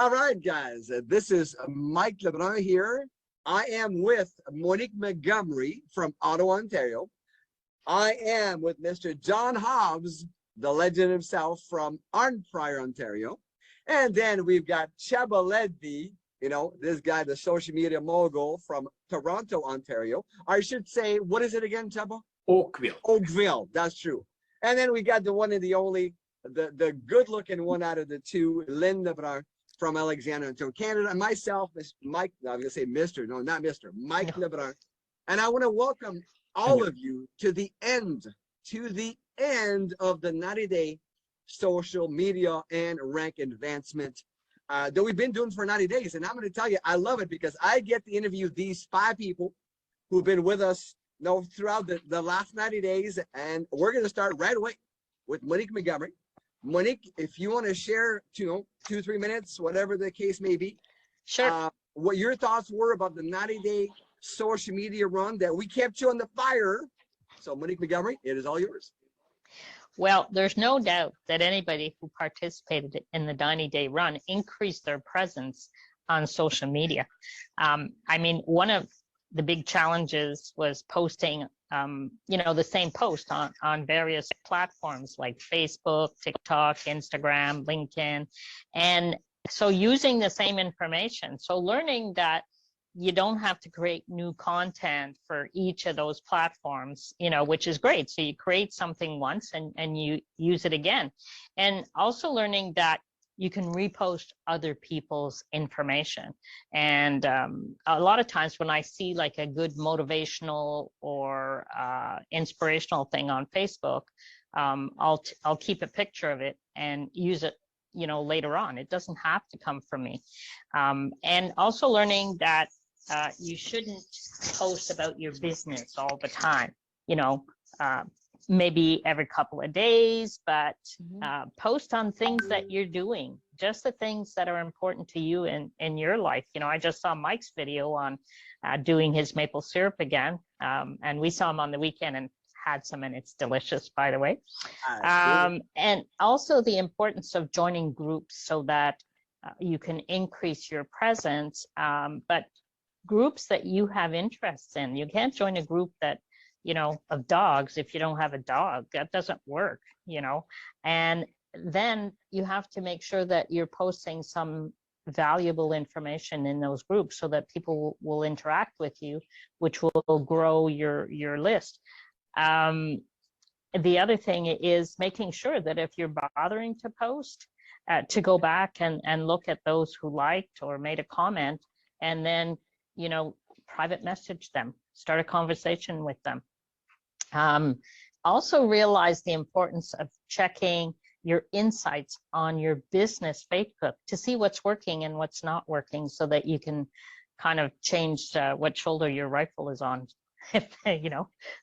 All right, guys, this is Mike Lebrun here. I am with Monique Montgomery from Ottawa, Ontario. I am with Mr. John Hobbs, the legend himself from Arnprior, Ontario. And then we've got Cheba Ledby, this guy, the social media mogul from Toronto, Ontario. I should say, what is it again, Cheba? Oakville. Oakville, that's true. And then we got the one and the only, the good-looking one out of the two, Lynn Lebrun from Alexandria, Ontario, Canada, and myself, Mike, I was going to say Mr. No, not Mr. Mike Lebrun. And I want to welcome all of you to the end of the 90-day social media and rank advancement that we've been doing for 90 days. And I'm going to tell you, I love it because I get to interview these 5 people who've been with us throughout the last 90 days. And we're going to start right away with Monique Montgomery. Monique, if you want to share, 2-3 minutes, whatever the case may be. Sure. What your thoughts were about the 90-day social media run that we kept you on the fire. So Monique Montgomery, it is all yours. Well, there's no doubt that anybody who participated in the 90-day run increased their presence on social media. I mean, one of the big challenges was posting, the same post on various platforms like Facebook, TikTok, Instagram, LinkedIn. And so using the same information. So learning that you don't have to create new content for each of those platforms, which is great. So you create something once and you use it again. And also learning that you can repost other people's information. And a lot of times when I see like a good motivational or inspirational thing on Facebook, I'll keep a picture of it and use it later on. It doesn't have to come from me. And also learning that you shouldn't post about your business all the time, maybe every couple of days, but post on things that you're doing, just the things that are important to you in your life. I just saw Mike's video on doing his maple syrup again, and we saw him on the weekend and had some, and it's delicious, by the way. And also the importance of joining groups so that you can increase your presence, but groups that you have interests in. You can't join a group that, of dogs if you don't have a dog. That doesn't work, and then you have to make sure that you're posting some valuable information in those groups so that people will interact with you, which will grow your list. The other thing is making sure that if you're bothering to post, to go back and look at those who liked or made a comment, and then private message them, start a conversation with them. Also realize the importance of checking your insights on your business Facebook to see what's working and what's not working so that you can kind of change what shoulder your rifle is on,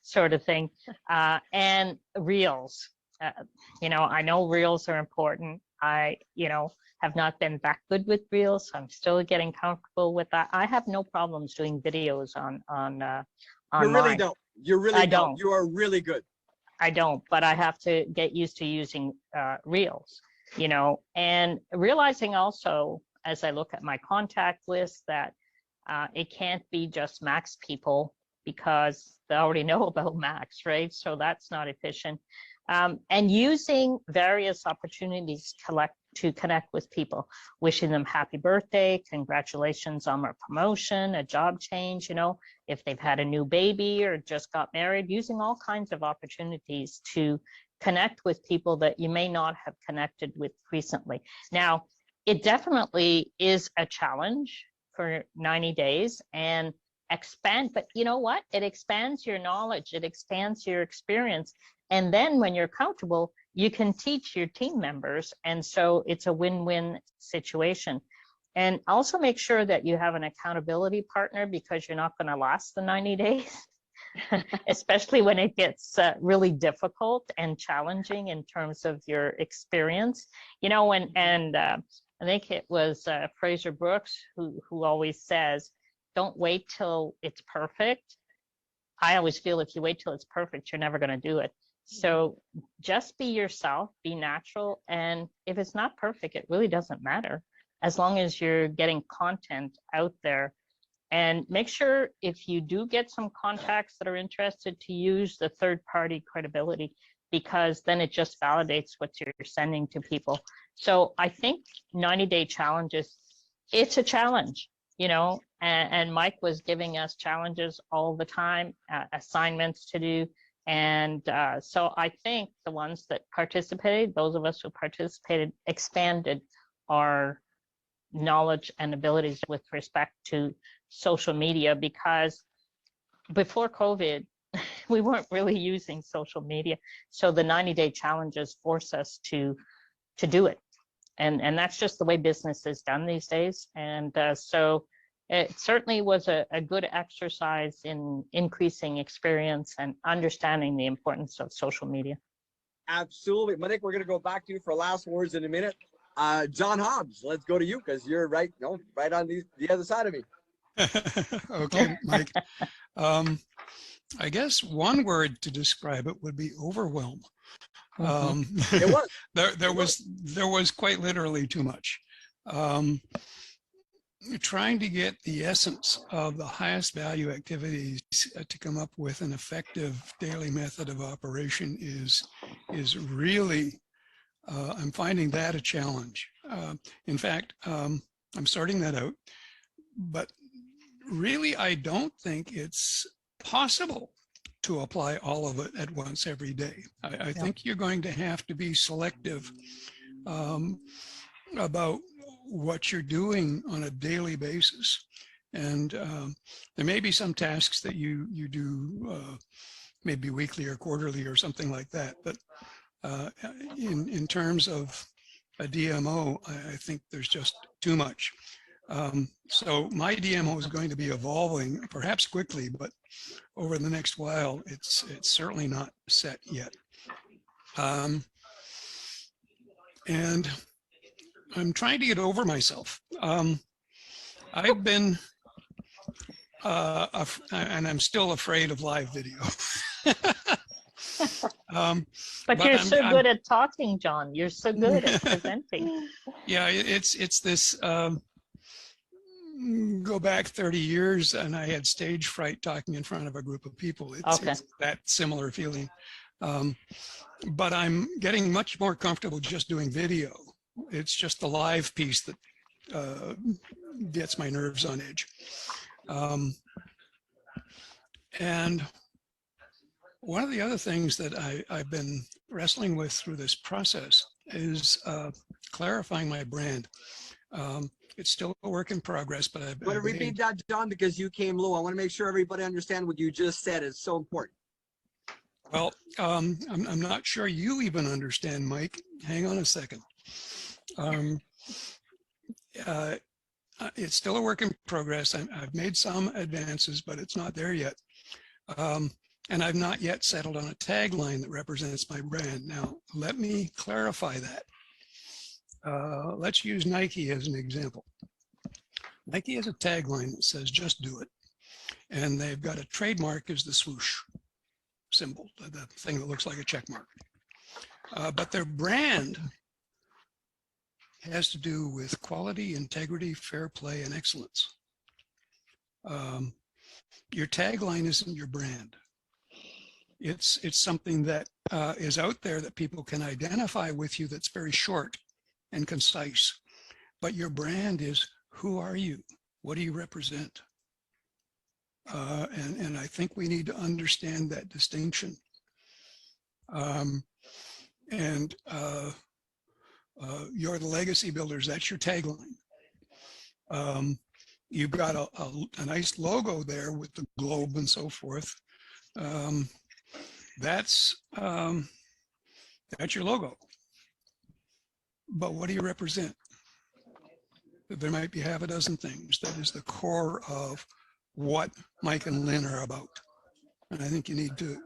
sort of thing. And reels, I know reels are important. I, have not been that good with reels. I'm still getting comfortable with that. I have no problems doing videos on You really don't. You really don't. You are really good. I don't, but I have to get used to using reels, and realizing also as I look at my contact list that it can't be just Max people because they already know about Max, right? So that's not efficient. And using various opportunities to connect with people, wishing them happy birthday, congratulations on their promotion, a job change, if they've had a new baby or just got married, using all kinds of opportunities to connect with people that you may not have connected with recently. Now, it definitely is a challenge for 90 days and but you know what? It expands your knowledge, it expands your experience. And then when you're comfortable, you can teach your team members. And so it's a win-win situation. And also make sure that you have an accountability partner because you're not going to last the 90 days, especially when it gets really difficult and challenging in terms of your experience. And I think it was Fraser Brooks who always says, don't wait till it's perfect. I always feel if you wait till it's perfect, you're never going to do it. So just be yourself, be natural. And if it's not perfect, it really doesn't matter. as long as you're getting content out there. And make sure if you do get some contacts that are interested to use the third-party credibility, because then it just validates what you're sending to people. So I think 90-day challenges, it's a challenge, you know, and Mike was giving us challenges all the time, assignments to do. And so I think the ones that participated, those of us who participated, expanded our knowledge and abilities with respect to social media, because before COVID, we weren't really using social media. So the 90-day challenges force us to do it. And that's just the way business is done these days. And so it certainly was a good exercise in increasing experience and understanding the importance of social media. Absolutely. Monique, we're going to go back to you for last words in a minute. John Hobbs, let's go to you because you're right, right on the other side of me. Okay, Mike. I guess one word to describe it would be overwhelm. It was. There was quite literally too much. Trying to get the essence of the highest value activities to come up with an effective daily method of operation is really, I'm finding that a challenge. In fact, I'm starting that out, but really I don't think it's possible to apply all of it at once every day. I think you're going to have to be selective about what you're doing on a daily basis. And there may be some tasks that you do maybe weekly or quarterly or something like that. But in terms of a DMO, I think there's just too much. So my DMO is going to be evolving, perhaps quickly, but over the next while, it's certainly not set yet. And I'm trying to get over myself. I've been, and I'm still afraid of live video. But you're so good at talking, John. You're so good at presenting. Yeah, it's this, go back 30 years and I had stage fright talking in front of a group of people. It's that similar feeling. But I'm getting much more comfortable just doing video. It's just the live piece that gets my nerves on edge. And one of the other things that I've been wrestling with through this process is clarifying my brand. It's still a work in progress, but I've Want to repeat that, John, because you came low. I want to make sure everybody understands what you just said. It's so important. Well, I'm not sure you even understand, Mike. Hang on a second. It's still a work in progress. I've made some advances, but it's not there yet. And I've not yet settled on a tagline that represents my brand. Now, let me clarify that. Let's use Nike as an example. Nike has a tagline that says, just do it. And they've got a trademark as the swoosh symbol, the thing that looks like a check mark. But their brand has to do with quality, integrity, fair play, and excellence. Your tagline isn't your brand. It's something that is out there that people can identify with you, that's very short and concise. But your brand is, who are you? What do you represent? And I think we need to understand that distinction. You're the legacy builders, that's your tagline. You've got a nice logo there with the globe and so forth. That's your logo. But what do you represent? There might be half a dozen things. That is the core of what Mike and Lynn are about. And I think you need to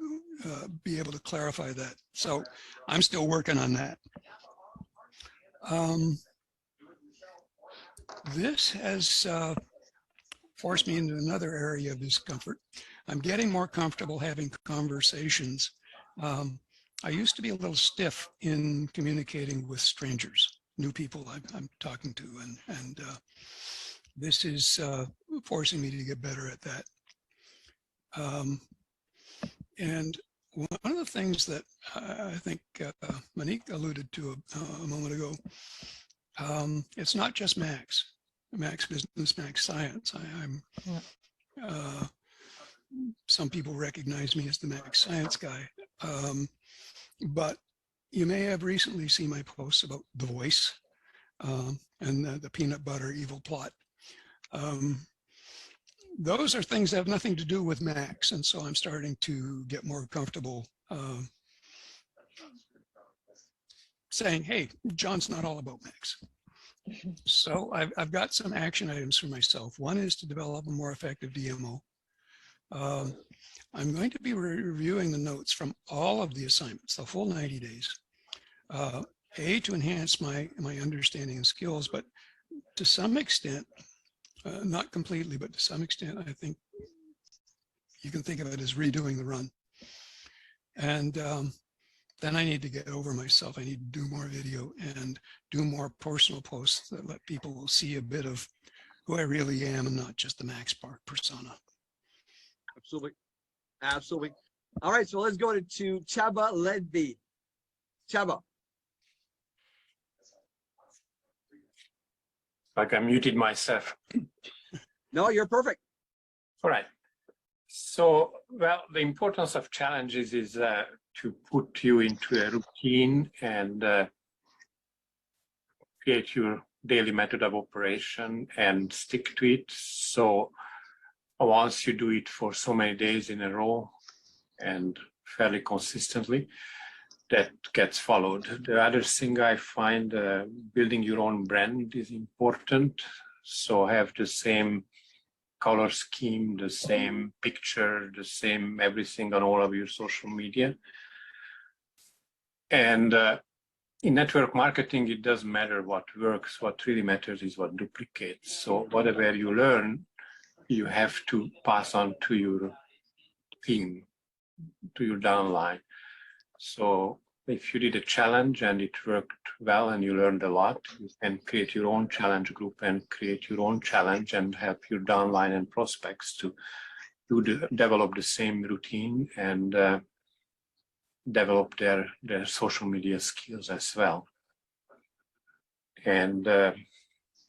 be able to clarify that. So I'm still working on that. This has forced me into another area of discomfort. I'm getting more comfortable having conversations. I used to be a little stiff in communicating with strangers. new people I'm talking to, and this is forcing me to get better at that. And one of the things that I think Monique alluded to a moment ago, it's not just Max Business, Max Science. Some people recognize me as the Max Science guy, but you may have recently seen my posts about The Voice and the peanut butter evil plot. Those are things that have nothing to do with Max, and so I'm starting to get more comfortable saying, hey, John's not all about Max. So I've got some action items for myself. One is to develop a more effective DMO. I'm going to be reviewing the notes from all of the assignments, the full 90 days, to enhance my understanding and skills, but to some extent, not completely, but to some extent, I think you can think of it as redoing the run. And then I need to get over myself. I need to do more video and do more personal posts that let people see a bit of who I really am and not just the Max Park persona. Absolutely. Absolutely. All right, so let's go to Chaba Ledby. Chaba. Like I muted myself. No, you're perfect. All right. So, well, the importance of challenges is to put you into a routine and create your daily method of operation and stick to it. So once you do it for so many days in a row and fairly consistently, that gets followed. The other thing I find, building your own brand is important. So have the same color scheme, the same picture, the same everything on all of your social media. And in network marketing, it doesn't matter what works. What really matters is what duplicates. So whatever you learn, you have to pass on to your team, to your downline. So if you did a challenge and it worked well and you learned a lot, you can create your own challenge group and create your own challenge and help your downline and prospects to develop the same routine and develop their social media skills as well. And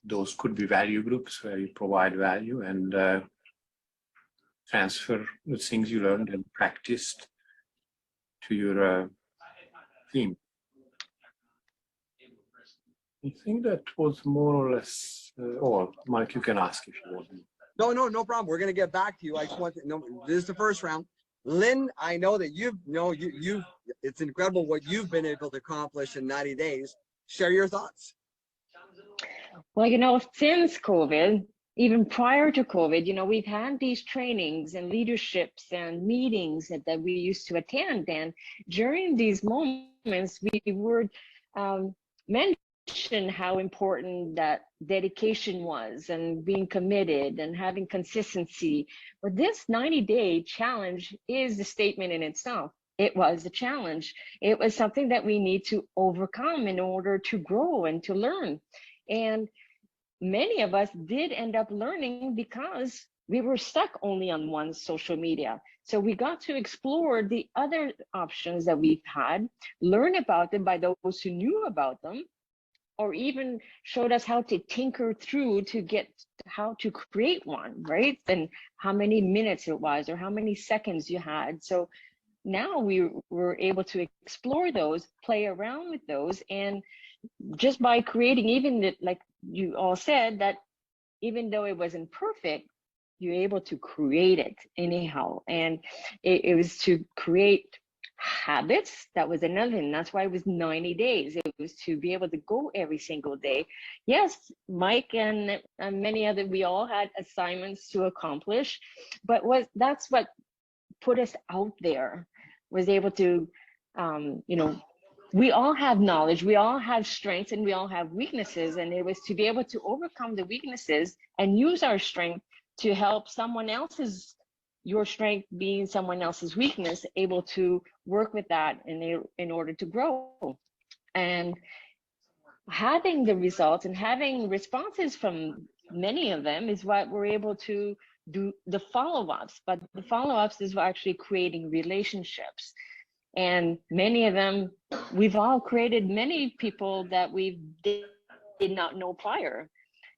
those could be value groups where you provide value and transfer the things you learned and practiced to your team. I think that was more or less all. Mike, you can ask if you want. No problem. We're going to get back to you. I just want to know, this is the first round. Lynn, I know that it's incredible what you've been able to accomplish in 90 days. Share your thoughts. Well, since COVID, even prior to COVID, we've had these trainings and leaderships and meetings that we used to attend. And during these moments, we would mention how important that dedication was and being committed and having consistency. But this 90-day challenge is the statement in itself. It was a challenge. It was something that we need to overcome in order to grow and to learn. And many of us did end up learning because we were stuck only on one social media. So we got to explore the other options that we've had, learn about them by those who knew about them, or even showed us how to tinker through to get how to create one, right? And how many minutes it was or how many seconds you had. So now we were able to explore those, play around with those, and just by creating, even like you all said, that even though it wasn't perfect, you're able to create it anyhow. And it was to create habits. That was another thing. That's why it was 90 days. It was to be able to go every single day. Yes, Mike and many other, we all had assignments to accomplish, but that's what put us out there, was able to, we all have knowledge, we all have strengths, and we all have weaknesses. And it was to be able to overcome the weaknesses and use our strength to help someone else's, your strength being someone else's weakness, able to work with that in order to grow. And having the results and having responses from many of them is what we're able to do the follow-ups. But the follow-ups is actually creating relationships. And many of them, we've all created many people that we did not know prior.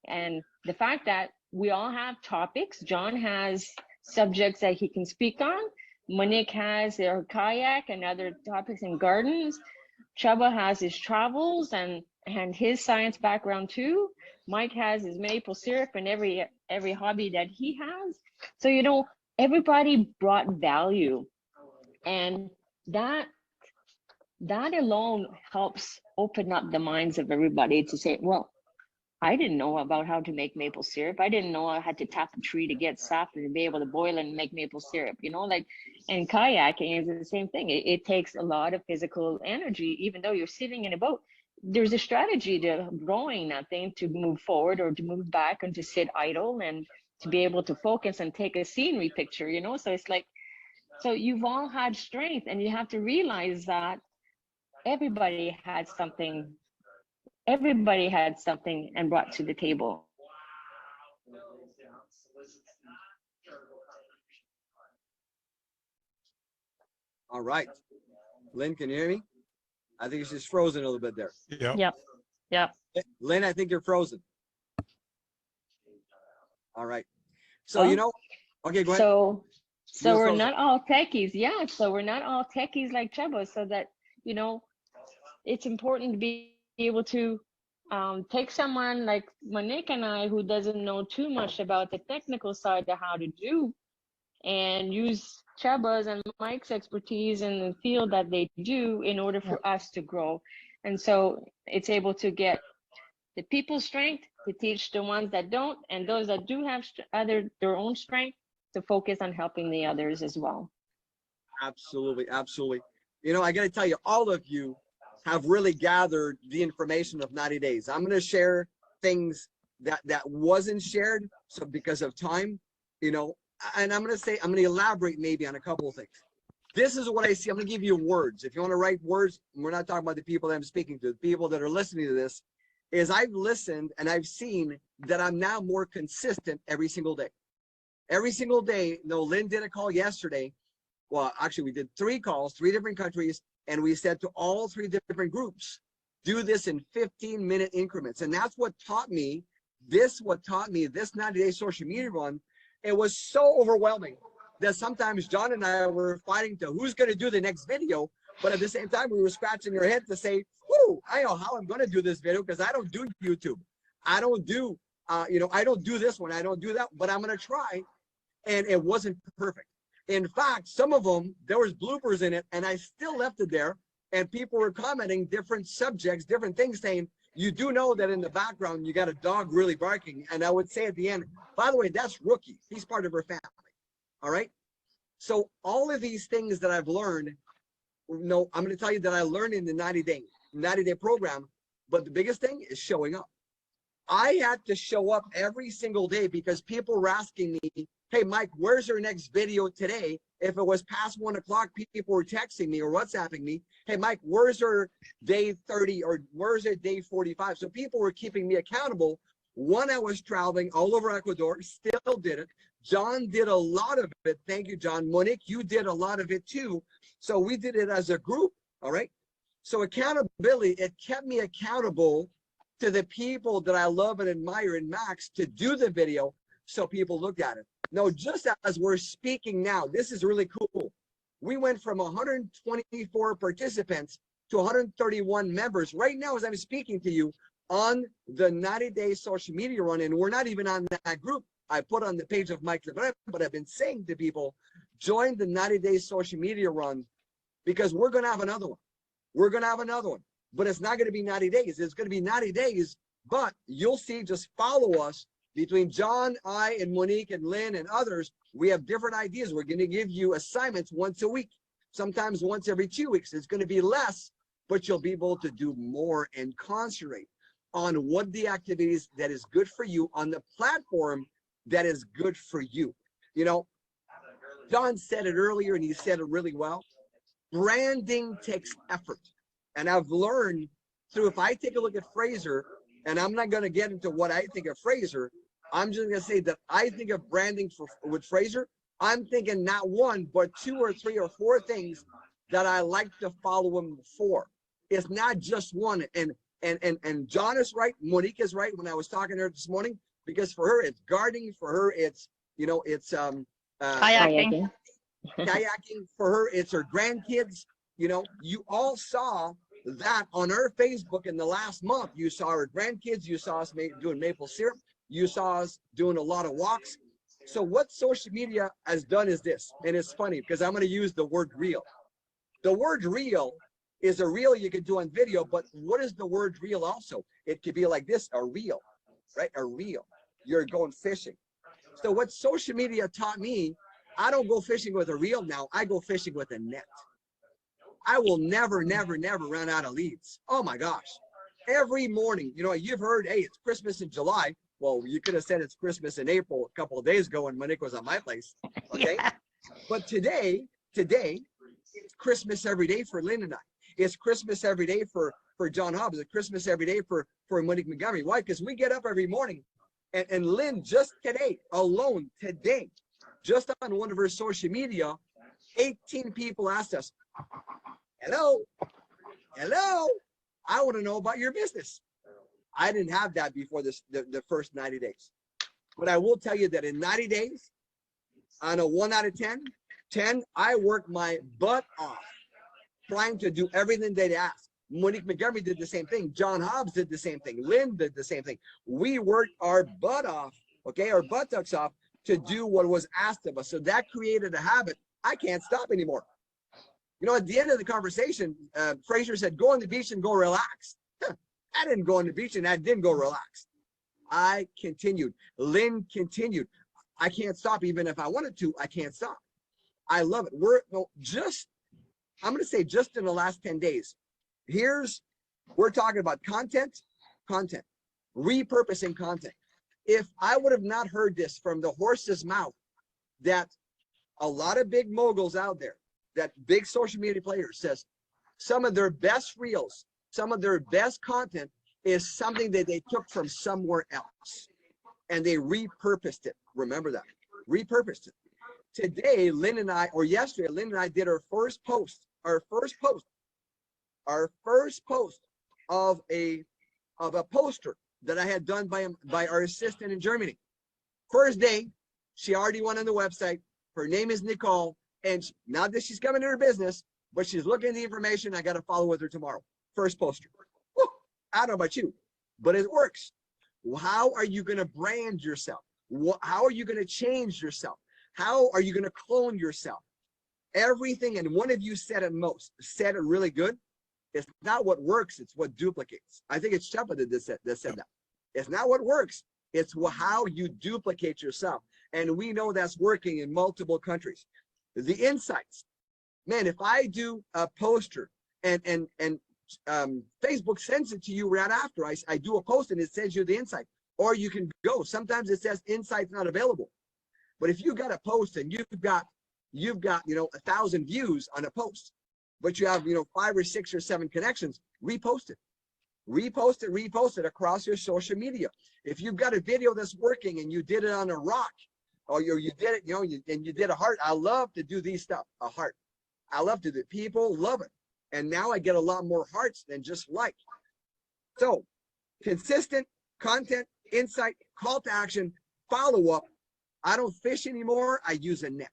And the fact that we all have topics, John has subjects that he can speak on, Monique has her kayak and other topics in gardens, Chubba has his travels and his science background too. Mike has his maple syrup and every hobby that he has. So, you know, everybody brought value, and that alone helps open up the minds of everybody to say, well, I didn't know about how to make maple syrup. I didn't know I had to tap a tree to get sap and be able to boil and make maple syrup, you know, like, and kayaking is the same thing. It takes a lot of physical energy, even though you're sitting in a boat. There's a strategy to rowing that thing to move forward or to move back and to sit idle and to be able to focus and take a scenery picture, you know? So it's like, so you've all had strength, and you have to realize that everybody had something and brought to the table. All right. Lynn, can you hear me? I think it's just frozen a little bit there. Yeah. Yep. Yep. Lynn, I think you're frozen. All right. So, you know, okay, go ahead. So You're we're frozen. not all techies. Yeah. So we're not all techies like Chubba, so that, you know, it's important to be able to take someone like Monique and I, who doesn't know too much about the technical side of how to do, and use Chubba's and Mike's expertise in the field that they do in order for us to grow. And so it's able to get the people's strength to teach the ones that don't, and those that do have their own strength to focus on helping the others as well. Absolutely, absolutely. You know, I got to tell you, all of you have really gathered the information of 90 days. I'm going to share things that wasn't shared, so because of time, you know, and I'm going to elaborate maybe on a couple of things. This is what I see. I'm going to give you words. If you want to write words, we're not talking about the people that I'm speaking to, the people that are listening to this, is I've listened and I've seen that I'm now more consistent every single day. Every single day. No, Lynn did a call yesterday. Well, actually, we did 3 calls, 3 different countries, and we said to all 3 different groups, do this in 15-minute increments. And that's what taught me this 90-day social media run. It was so overwhelming that sometimes John and I were fighting to who's going to do the next video. But at the same time, we were scratching our head to say, whoo, I know how I'm going to do this video, because I don't do YouTube. I don't do, I don't do this one. I don't do that, but I'm going to try. And it wasn't perfect. In fact, some of them, there was bloopers in it, and I still left it there. And people were commenting different subjects, different things, saying, you do know that in the background, you got a dog really barking. And I would say at the end, by the way, that's Rookie. He's part of her family. All right. So all of these things that I've learned, no, I'm going to tell you that I learned in the 90-day program. But the biggest thing is showing up. I had to show up every single day because people were asking me, hey, Mike, where's your next video today? If it was past 1 o'clock, people were texting me or WhatsApping me, hey, Mike, where's our day 30 or where's our day 45? So people were keeping me accountable. When I was traveling all over Ecuador, still did it. John did a lot of it. Thank you, John. Monique, you did a lot of it too. So we did it as a group, all right? So accountability, it kept me accountable to the people that I love and admire in Max to do the video so people looked at it. No, just as we're speaking now, this is really cool. We went from 124 participants to 131 members right now as I'm speaking to you on the 90-day social media run, and we're not even on that group. I put on the page of Mike Lebrun, but I've been saying to people, join the 90-day social media run, because we're going to have another one. We're going to have another one, but it's not going to be 90 days. It's going to be 90 days, but you'll see, just follow us. Between John, I, and Monique, and Lynn, and others, we have different ideas. We're going to give you assignments once a week, sometimes once every 2 weeks. It's going to be less, but you'll be able to do more and concentrate on what the activities that is good for you on the platform that is good for you. You know, John said it earlier, and he said it really well. Branding takes effort. And I've learned So if I take a look at Fraser, and I'm not going to get into what I think of Fraser, I'm just going to say that I think of branding with Fraser. I'm thinking not one, but 2 or 3 or 4 things that I like to follow him for. It's not just one. And John is right. Monique is right when I was talking to her this morning, because for her, it's gardening. For her, it's, it's Kayaking. kayaking. For her, it's her grandkids. You all saw that on our Facebook in the last month. You saw our grandkids. You saw us doing maple syrup. You saw us doing a lot of walks. So what social media has done is this, and it's funny because I'm going to use the word real. The word real is a reel you could do on video, but what is the word reel also? It could be like this, a reel, right? A reel. You're going fishing. So what social media taught me, I don't go fishing with a reel now. I go fishing with a net. I will never, never, never run out of leads. Oh my gosh. Every morning, you've heard, hey, it's Christmas in July. Well, you could have said it's Christmas in April a couple of days ago when Monique was at my place. Okay. Yeah. But today, it's Christmas every day for Lynn and I. It's Christmas every day for John Hobbs. It's Christmas every day for Monique Montgomery. Why? Because we get up every morning, and Lynn just today, alone today, just on one of her social media, 18 people asked us, hello, I want to know about your business. I didn't have that before the first 90 days. But I will tell you that in 90 days, on a 1 out of 10, I worked my butt off trying to do everything they'd ask. Monique Montgomery did the same thing. John Hobbs did the same thing. Lynn did the same thing. We worked our butt off, okay, our buttocks off to do what was asked of us. So that created a habit. I can't stop anymore. At the end of the conversation, Fraser said, go on the beach and go relax. I didn't go on the beach and I didn't go relax. I continued. Lynn continued. I can't stop. Even if I wanted to, I can't stop. I love it. I'm going to say just in the last 10 days, we're talking about content, repurposing content. If I would have not heard this from the horse's mouth, that a lot of big moguls out there, that big social media players says some of their best reels, some of their best content is something that they took from somewhere else and they repurposed it. Remember that, repurposed it. Today, yesterday, Lynn and I did our first post of a poster that I had done by our assistant in Germany. First day, she already went on the website. Her name is Nicole, and not that she's coming to her business, but she's looking at the information. I got to follow with her tomorrow. First poster. Woo! I don't know about you, but it works. How are you going to brand yourself? How are you going to change yourself? How are you going to clone yourself? Everything, and one of you said it really good. It's not what works, it's what duplicates. I think it's Shepard that said that. It's not what works, it's how you duplicate yourself. And we know that's working in multiple countries. The insights, man, if I do a poster and Facebook sends it to you right after I do a post and it sends you the insight, or you can go, sometimes it says insight's not available. But if you got a post and you've got 1,000 views on a post, but you have 5 or 6 or 7 connections, repost it across your social media. If you've got a video that's working and you did it on a rock, or you did it, and you did a heart. I love to do these stuff, a heart. I love to do it. People love it. And now I get a lot more hearts than just like. So consistent content, insight, call to action, follow up. I don't fish anymore. I use a net.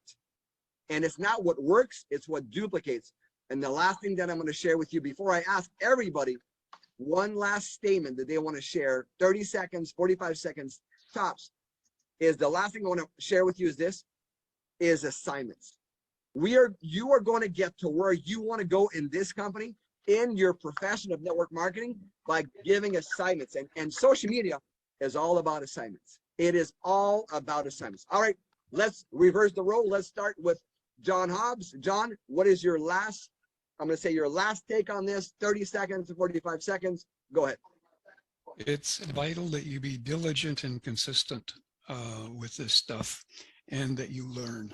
And it's not what works, it's what duplicates. And the last thing that I'm going to share with you before I ask everybody one last statement that they want to share, 30 seconds, 45 seconds tops, is the last thing I want to share with you is assignments. You are going to get to where you want to go in this company, in your profession of network marketing, by giving assignments. And social media is all about assignments. It is all about assignments. All right, let's reverse the role. Let's start with John Hobbs. John, what is your last, I'm going to say your last take on this, 30 seconds to 45 seconds. Go ahead. It's vital that you be diligent and consistent with this stuff, and that you learn.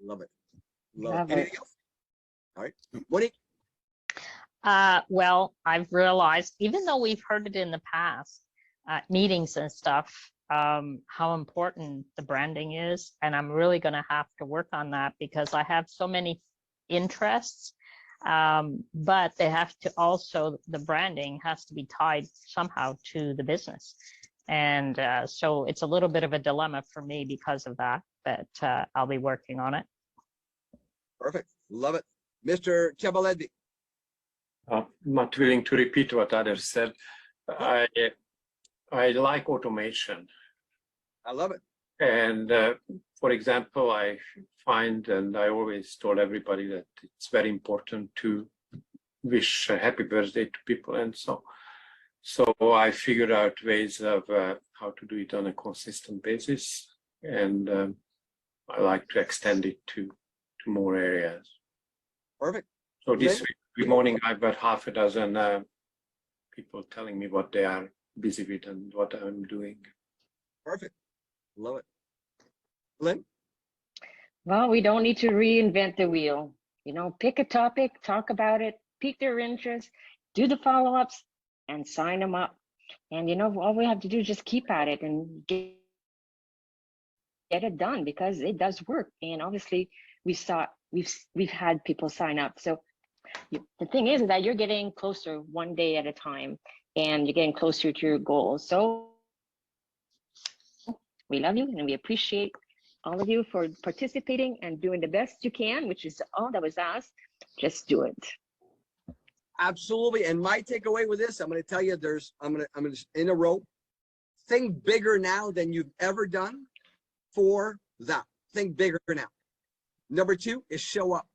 Love it. Love Anything it. else? All right. Monique? Well, I've realized, even though we've heard it in the past, meetings and stuff, how important the branding is. And I'm really going to have to work on that because I have so many interests. But they have to also, the branding has to be tied somehow to the business. And so it's a little bit of a dilemma for me because of that, but I'll be working on it. Perfect. Love it. Mr. Chabaledi. I'm not willing to repeat what others said. I like automation. I love it. And for example, I find, and I always told everybody that it's very important to wish a happy birthday to people. And so I figured out ways of how to do it on a consistent basis. And I like to extend it to more areas. Perfect. So this morning, I've got half a dozen people telling me what they are busy with and what I'm doing. Perfect. Love it. Lynn? Well, we don't need to reinvent the wheel. You know, pick a topic, talk about it, pique their interest, do the follow-ups, and sign them up. And you know, all we have to do is just keep at it and get it done because it does work. And obviously, we've had people sign up. So the thing is that you're getting closer one day at a time, and you're getting closer to your goals. So we love you and we appreciate all of you for participating and doing the best you can, which is all that was asked. Just do it. Absolutely. And my takeaway with this, I'm going to tell you, I'm going to in a row. Think bigger now than you've ever done for that. Think bigger now. Number 2 is show up.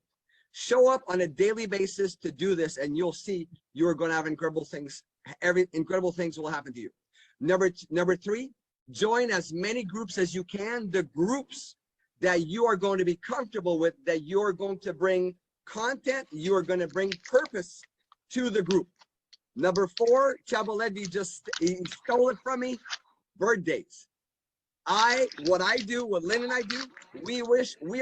Show up on a daily basis to do this, and you'll see you're going to have incredible things. Incredible things will happen to you. Number 3, join as many groups as you can. The groups that you are going to be comfortable with, that you're going to bring content, you are going to bring purpose to the group. Number 4, Chabaledi he stole it from me. Birthdays. What I do, what Lynn and I do, we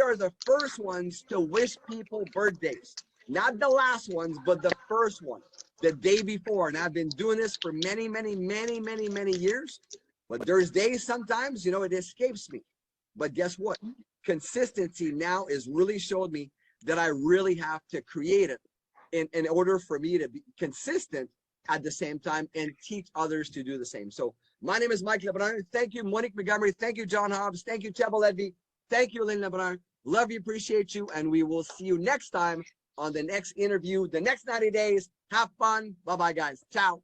are the first ones to wish people birthdays. Not the last ones, but the first one, the day before. And I've been doing this for many, many, many, many, many years. But there's days sometimes, you know, it escapes me. But guess what? Consistency now is really showed me that I really have to create it in order for me to be consistent at the same time and teach others to do the same. So my name is Mike Lebrun. Thank you, Monique Montgomery. Thank you, John Hobbs. Thank you, Chabaledi. Thank you, Lynn Lebrun. Love you, appreciate you, and we will see you next time on the next interview, the next 90 days. Have fun. Bye-bye, guys. Ciao.